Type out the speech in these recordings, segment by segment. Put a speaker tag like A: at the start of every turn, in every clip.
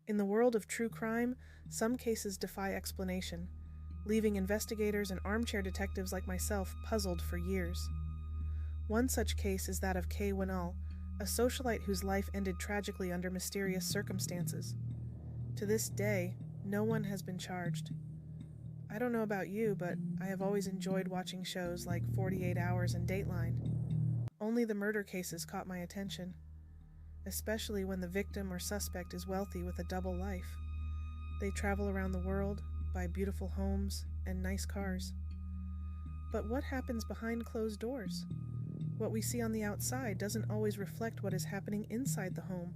A: In the world of true crime, some cases defy explanation, leaving investigators and armchair detectives like myself puzzled for years. One such case is that of Kay Wenal, a socialite whose life ended tragically under mysterious circumstances. To this day, no one has been charged. I don't know about you, but I have always enjoyed watching shows like 48 Hours and Dateline. Only the murder cases caught my attention, especially when the victim or suspect is wealthy with a double life. They travel around the world, buy beautiful homes, and nice cars. But what happens behind closed doors? What we see on the outside doesn't always reflect what is happening inside the home.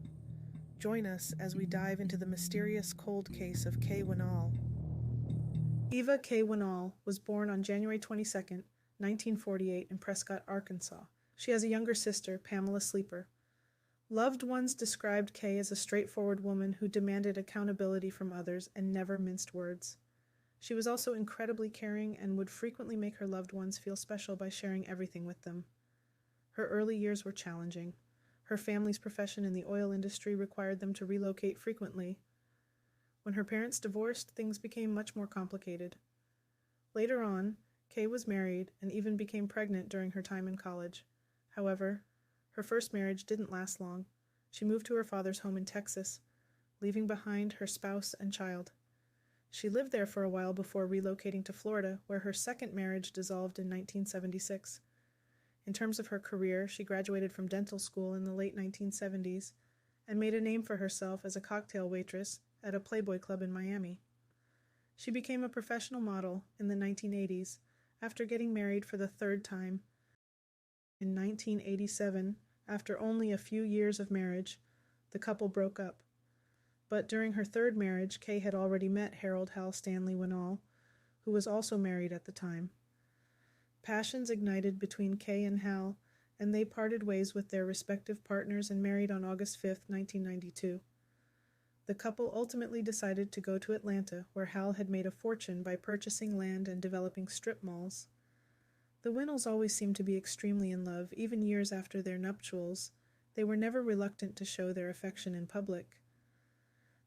A: Join us as we dive into the mysterious cold case of Kay Wenal. Eva Kay Wenal was born on January 22, 1948 in Prescott, Arkansas. She has a younger sister, Pamela Sleeper. Loved ones described Kay as a straightforward woman who demanded accountability from others and never minced words. She was also incredibly caring and would frequently make her loved ones feel special by sharing everything with them. Her early years were challenging. Her family's profession in the oil industry required them to relocate frequently. When her parents divorced, things became much more complicated. Later on, Kay was married and even became pregnant during her time in college. However, her first marriage didn't last long. She moved to her father's home in Texas, leaving behind her spouse and child. She lived there for a while before relocating to Florida, where her second marriage dissolved in 1976. In terms of her career, she graduated from dental school in the late 1970s and made a name for herself as a cocktail waitress at a Playboy club in Miami. She became a professional model in the 1980s after getting married for the third time. In 1987, after only a few years of marriage, the couple broke up. But during her third marriage, Kay had already met Harold Hal Stanley Wenal, who was also married at the time. Passions ignited between Kay and Hal, and they parted ways with their respective partners and married on August 5, 1992. The couple ultimately decided to go to Atlanta, where Hal had made a fortune by purchasing land and developing strip malls. The Wenals always seemed to be extremely in love, even years after their nuptials. They were never reluctant to show their affection in public.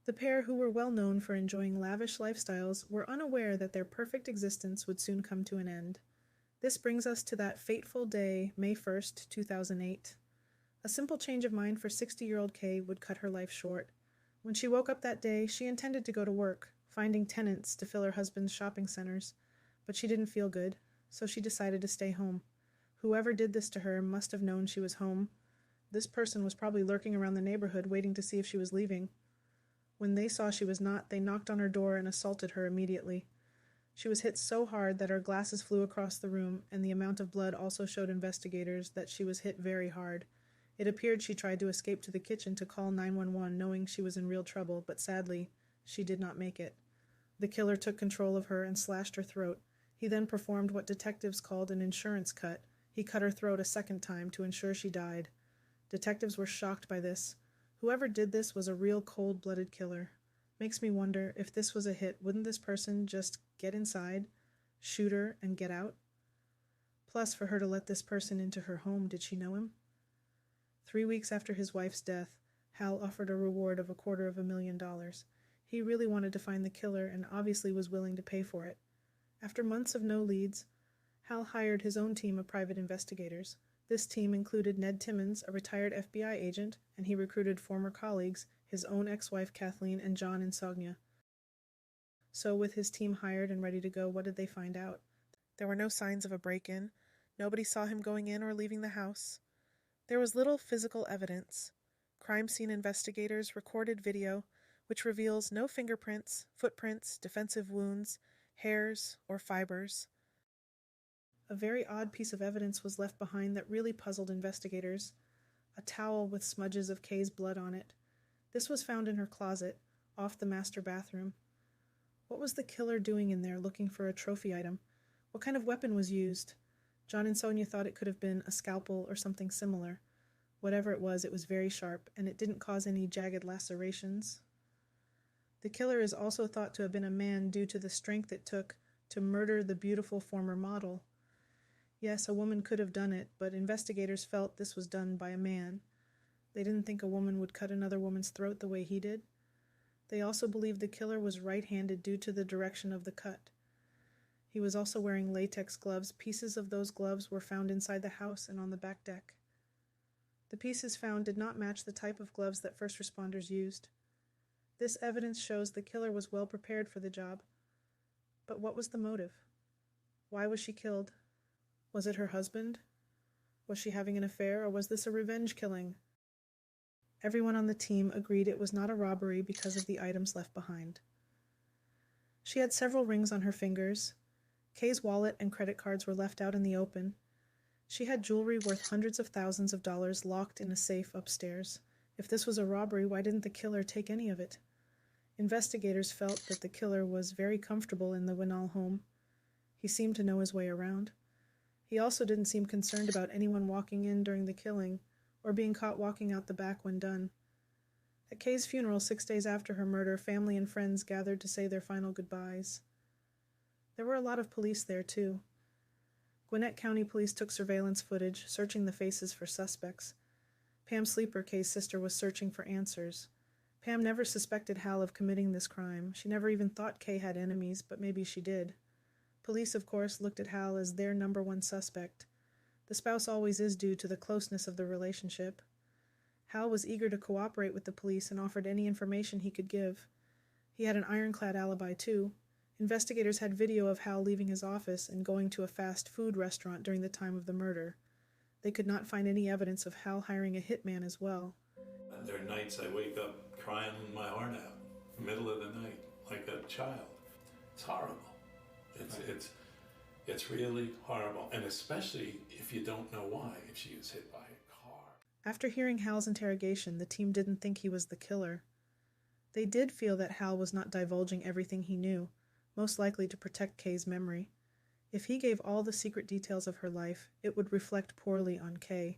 A: The pair, who were well known for enjoying lavish lifestyles, were unaware that their perfect existence would soon come to an end. This brings us to that fateful day, May 1st, 2008. A simple change of mind for 60-year-old Kay would cut her life short. When she woke up that day, she intended to go to work, finding tenants to fill her husband's shopping centers. But she didn't feel good, so she decided to stay home. Whoever did this to her must have known she was home. This person was probably lurking around the neighborhood waiting to see if she was leaving. When they saw she was not, they knocked on her door and assaulted her immediately. She was hit so hard that her glasses flew across the room, and the amount of blood also showed investigators that she was hit very hard. It appeared she tried to escape to the kitchen to call 911, knowing she was in real trouble, but sadly, she did not make it. The killer took control of her and slashed her throat. He then performed what detectives called an insurance cut. He cut her throat a second time to ensure she died. Detectives were shocked by this. Whoever did this was a real cold-blooded killer. Makes me wonder, if this was a hit, wouldn't this person just get inside, shoot her, and get out? Plus, for her to let this person into her home, did she know him? 3 weeks after his wife's death, Hal offered a reward of $250,000. He really wanted to find the killer and obviously was willing to pay for it. After months of no leads, Hal hired his own team of private investigators. This team included Ned Timmons, a retired FBI agent, and he recruited former colleagues, his own ex-wife Kathleen and John Insogna. So with his team hired and ready to go, what did they find out? There were no signs of a break-in. Nobody saw him going in or leaving the house. There was little physical evidence. Crime scene investigators recorded video, which reveals no fingerprints, footprints, defensive wounds, hairs, or fibers. A very odd piece of evidence was left behind that really puzzled investigators: a towel with smudges of Kay's blood on it. This was found in her closet, off the master bathroom. What was the killer doing in there, looking for a trophy item? What kind of weapon was used? John and Sonia thought it could have been a scalpel or something similar. Whatever it was very sharp, and it didn't cause any jagged lacerations. The killer is also thought to have been a man due to the strength it took to murder the beautiful former model. Yes, a woman could have done it, but investigators felt this was done by a man. They didn't think a woman would cut another woman's throat the way he did. They also believed the killer was right-handed due to the direction of the cut. He was also wearing latex gloves. Pieces of those gloves were found inside the house and on the back deck. The pieces found did not match the type of gloves that first responders used. This evidence shows the killer was well prepared for the job. But what was the motive? Why was she killed? Was it her husband? Was she having an affair, or was this a revenge killing? Everyone on the team agreed it was not a robbery because of the items left behind. She had several rings on her fingers. Kay's wallet and credit cards were left out in the open. She had jewelry worth hundreds of thousands of dollars locked in a safe upstairs. If this was a robbery, why didn't the killer take any of it? Investigators felt that the killer was very comfortable in the Wenal home. He seemed to know his way around. He also didn't seem concerned about anyone walking in during the killing or being caught walking out the back when done. At Kay's funeral 6 days after her murder, family and friends gathered to say their final goodbyes. There were a lot of police there, too. Gwinnett County Police took surveillance footage, searching the faces for suspects. Pam Sleeper, Kay's sister, was searching for answers. Pam never suspected Hal of committing this crime. She never even thought Kay had enemies, but maybe she did. Police, of course, looked at Hal as their number one suspect. The spouse always is due to the closeness of the relationship. Hal was eager to cooperate with the police and offered any information he could give. He had an ironclad alibi, too. Investigators had video of Hal leaving his office and going to a fast food restaurant during the time of the murder. They could not find any evidence of Hal hiring a hitman as well.
B: There are nights I wake up crying my heart out, middle of the night, like a child. It's horrible. It's really horrible, and especially if you don't know why, if she was hit by a car.
A: After hearing Hal's interrogation, the team didn't think he was the killer. They did feel that Hal was not divulging everything he knew, most likely to protect Kay's memory. If he gave all the secret details of her life, it would reflect poorly on Kay.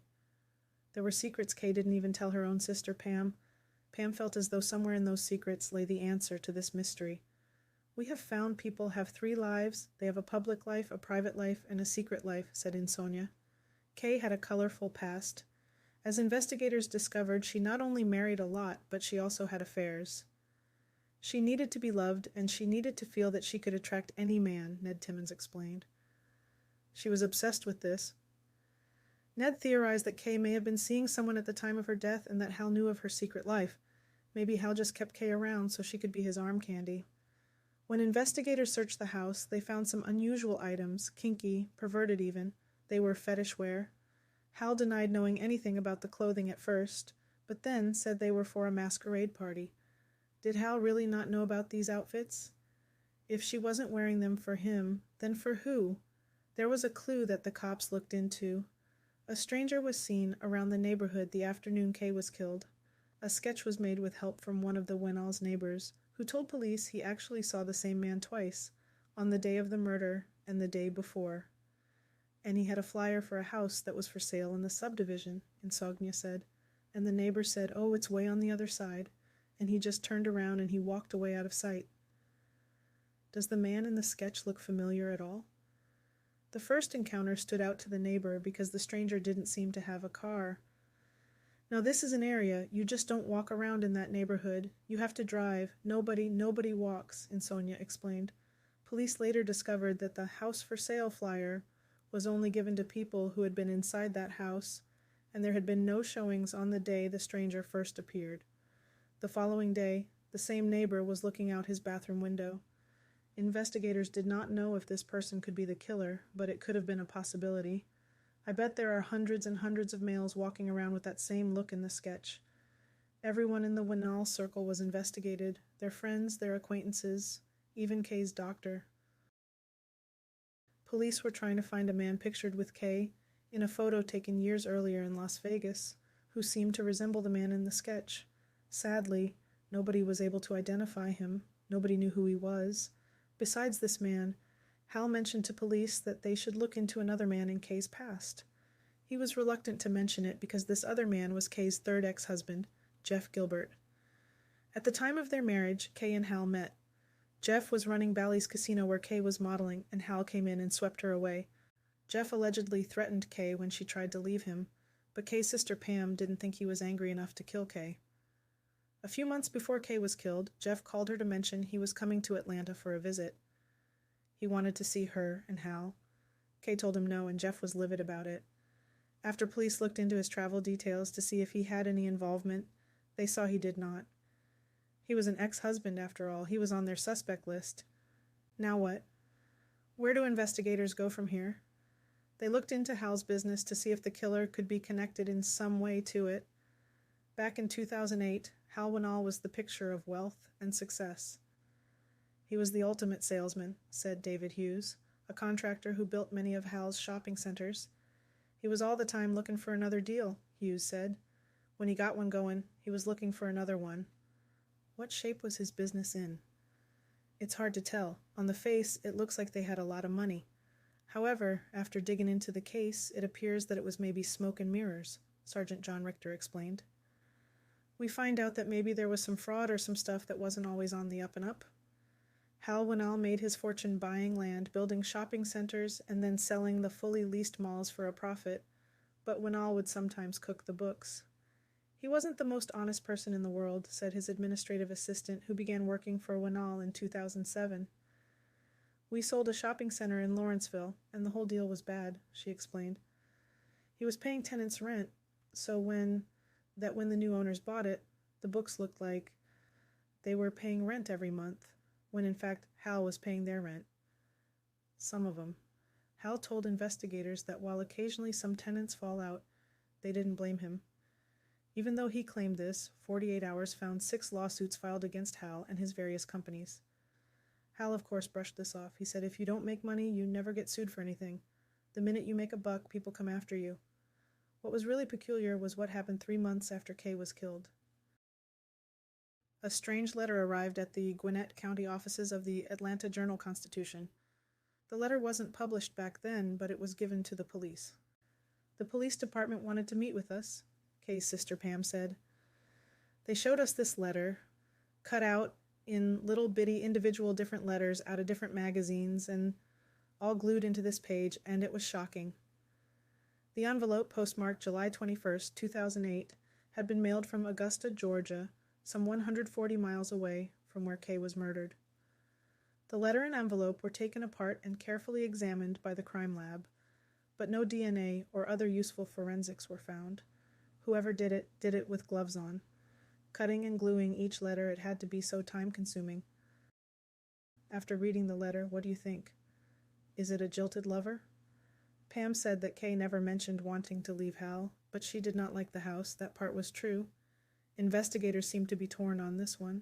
A: There were secrets Kay didn't even tell her own sister, Pam. Pam felt as though somewhere in those secrets lay the answer to this mystery. "We have found people have 3 lives. They have a public life, a private life, and a secret life," said Insonia. Kay had a colorful past. As investigators discovered, she not only married a lot, but she also had affairs. She needed to be loved, and she needed to feel that she could attract any man, Ned Timmons explained. She was obsessed with this. Ned theorized that Kay may have been seeing someone at the time of her death and that Hal knew of her secret life. Maybe Hal just kept Kay around so she could be his arm candy. When investigators searched the house, they found some unusual items, kinky, perverted even. They were fetish wear. Hal denied knowing anything about the clothing at first, but then said they were for a masquerade party. Did Hal really not know about these outfits? If she wasn't wearing them for him, then for who? There was a clue that the cops looked into. A stranger was seen around the neighborhood the afternoon Kay was killed. A sketch was made with help from one of the Wenal's neighbors, who told police he actually saw the same man twice, on the day of the murder and the day before. And he had a flyer for a house that was for sale in the subdivision, Insognia said. And the neighbor said, "Oh, it's way on the other side." And he just turned around and he walked away out of sight. Does the man in the sketch look familiar at all? The first encounter stood out to the neighbor because the stranger didn't seem to have a car. Now this is an area, you just don't walk around in that neighborhood. You have to drive. Nobody walks, Insonia explained. Police later discovered that the house for sale flyer was only given to people who had been inside that house, and there had been no showings on the day the stranger first appeared. The following day, the same neighbor was looking out his bathroom window. Investigators did not know if this person could be the killer, but it could have been a possibility. I bet there are hundreds and hundreds of males walking around with that same look in the sketch. Everyone in the Wenal circle was investigated, their friends, their acquaintances, even Kay's doctor. Police were trying to find a man pictured with Kay in a photo taken years earlier in Las Vegas, who seemed to resemble the man in the sketch. Sadly, nobody was able to identify him. Nobody knew who he was. Besides this man, Hal mentioned to police that they should look into another man in Kay's past. He was reluctant to mention it because this other man was Kay's third ex-husband, Jeff Gilbert. At the time of their marriage, Kay and Hal met. Jeff was running Bally's Casino where Kay was modeling, and Hal came in and swept her away. Jeff allegedly threatened Kay when she tried to leave him, but Kay's sister Pam didn't think he was angry enough to kill Kay. A few months before Kay was killed, Jeff called her to mention he was coming to Atlanta for a visit. He wanted to see her and Hal. Kay told him no, and Jeff was livid about it. After police looked into his travel details to see if he had any involvement, they saw he did not. He was an ex-husband, after all. He was on their suspect list. Now what? Where do investigators go from here? They looked into Hal's business to see if the killer could be connected in some way to it. Back in 2008, Hal Wenal was the picture of wealth and success. He was the ultimate salesman, said David Hughes, a contractor who built many of Hal's shopping centers. He was all the time looking for another deal, Hughes said. When he got one going, he was looking for another one. What shape was his business in? It's hard to tell. On the face, it looks like they had a lot of money. However, after digging into the case, it appears that it was maybe smoke and mirrors, Sergeant John Richter explained. We find out that maybe there was some fraud or some stuff that wasn't always on the up and up. Hal Wenal made his fortune buying land, building shopping centers, and then selling the fully leased malls for a profit, but Wenal would sometimes cook the books. He wasn't the most honest person in the world, said his administrative assistant, who began working for Wenal in 2007. We sold a shopping center in Lawrenceville, and the whole deal was bad, she explained. He was paying tenants rent, so when the new owners bought it, the books looked like they were paying rent every month, when in fact Hal was paying their rent. Some of them. Hal told investigators that while occasionally some tenants fall out, they didn't blame him. Even though he claimed this, 48 Hours found 6 lawsuits filed against Hal and his various companies. Hal, of course, brushed this off. He said, if you don't make money, you never get sued for anything. The minute you make a buck, people come after you. What was really peculiar was what happened 3 months after Kay was killed. A strange letter arrived at the Gwinnett County offices of the Atlanta Journal-Constitution. The letter wasn't published back then, but it was given to the police. The police department wanted to meet with us, Kay's sister Pam said. They showed us this letter, cut out in little bitty individual different letters out of different magazines and all glued into this page, and it was shocking. The envelope, postmarked July 21st, 2008, had been mailed from Augusta, Georgia, some 140 miles away from where Kay was murdered. The letter and envelope were taken apart and carefully examined by the crime lab, but no DNA or other useful forensics were found. Whoever did it with gloves on. Cutting and gluing each letter, it had to be so time-consuming. After reading the letter, what do you think? Is it a jilted lover? Pam said that Kay never mentioned wanting to leave Hal, but she did not like the house. That part was true. Investigators seemed to be torn on this one.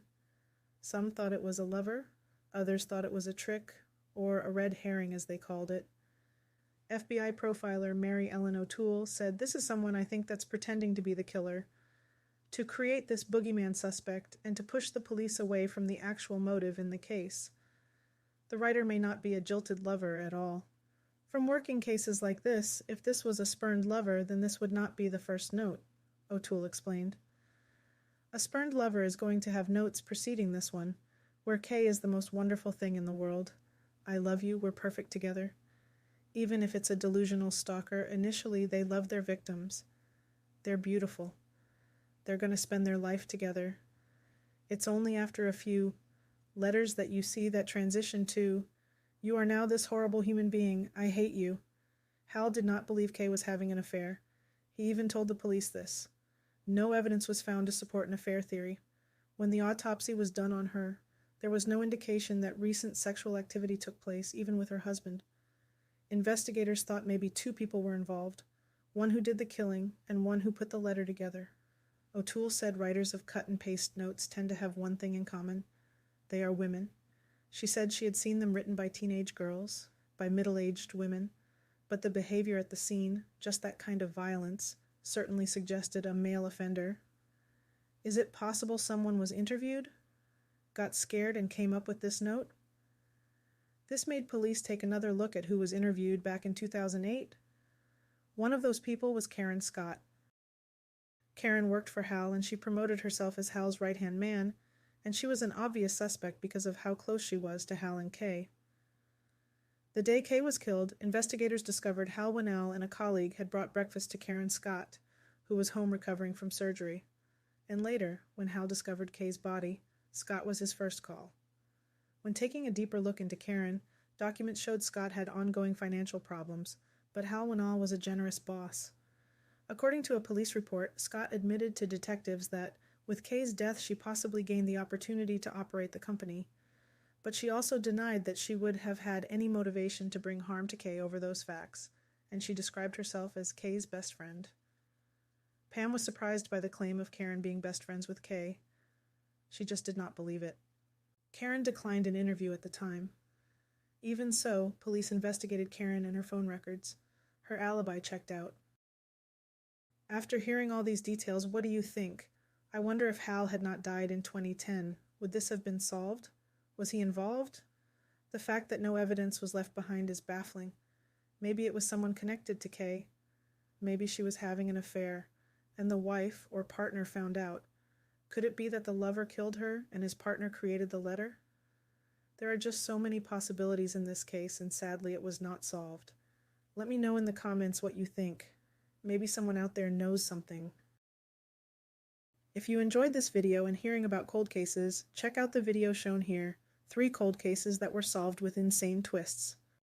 A: Some thought it was a lover, others thought it was a trick, or a red herring as they called it. FBI profiler Mary Ellen O'Toole said, "This is someone I think that's pretending to be the killer, to create this boogeyman suspect and to push the police away from the actual motive in the case. The writer may not be a jilted lover at all. From working cases like this, if this was a spurned lover, then this would not be the first note," O'Toole explained. A spurned lover is going to have notes preceding this one, where Kay is the most wonderful thing in the world. I love you, we're perfect together. Even if it's a delusional stalker, initially they love their victims. They're beautiful. They're going to spend their life together. It's only after a few letters that you see that transition to, "You are now this horrible human being. I hate you." Hal did not believe Kay was having an affair. He even told the police this. No evidence was found to support an affair theory. When the autopsy was done on her, there was no indication that recent sexual activity took place, even with her husband. Investigators thought maybe 2 people were involved, one who did the killing and one who put the letter together. O'Toole said writers of cut-and-paste notes tend to have one thing in common. They are women. She said she had seen them written by teenage girls, by middle-aged women, but the behavior at the scene, just that kind of violence, certainly suggested a male offender. Is it possible someone was interviewed, got scared, and came up with this note? This made police take another look at who was interviewed back in 2008. One of those people was Karen Scott. Karen worked for Hal, and she promoted herself as Hal's right-hand man, and she was an obvious suspect because of how close she was to Hal and Kay. The day Kay was killed, investigators discovered Hal Wenal and a colleague had brought breakfast to Karen Scott, who was home recovering from surgery. And later, when Hal discovered Kay's body, Scott was his first call. When taking a deeper look into Karen, documents showed Scott had ongoing financial problems, but Hal Wenal was a generous boss. According to a police report, Scott admitted to detectives that, with Kay's death, she possibly gained the opportunity to operate the company, but she also denied that she would have had any motivation to bring harm to Kay over those facts, and she described herself as Kay's best friend. Pam was surprised by the claim of Karen being best friends with Kay. She just did not believe it. Karen declined an interview at the time. Even so, police investigated Karen and her phone records. Her alibi checked out. After hearing all these details, what do you think? I wonder if Hal had not died in 2010. Would this have been solved? Was he involved? The fact that no evidence was left behind is baffling. Maybe it was someone connected to Kay. Maybe she was having an affair, and the wife or partner found out. Could it be that the lover killed her and his partner created the letter? There are just so many possibilities in this case, and sadly it was not solved. Let me know in the comments what you think. Maybe someone out there knows something. If you enjoyed this video and hearing about cold cases, check out the video shown here, 3 cold cases that were solved with insane twists.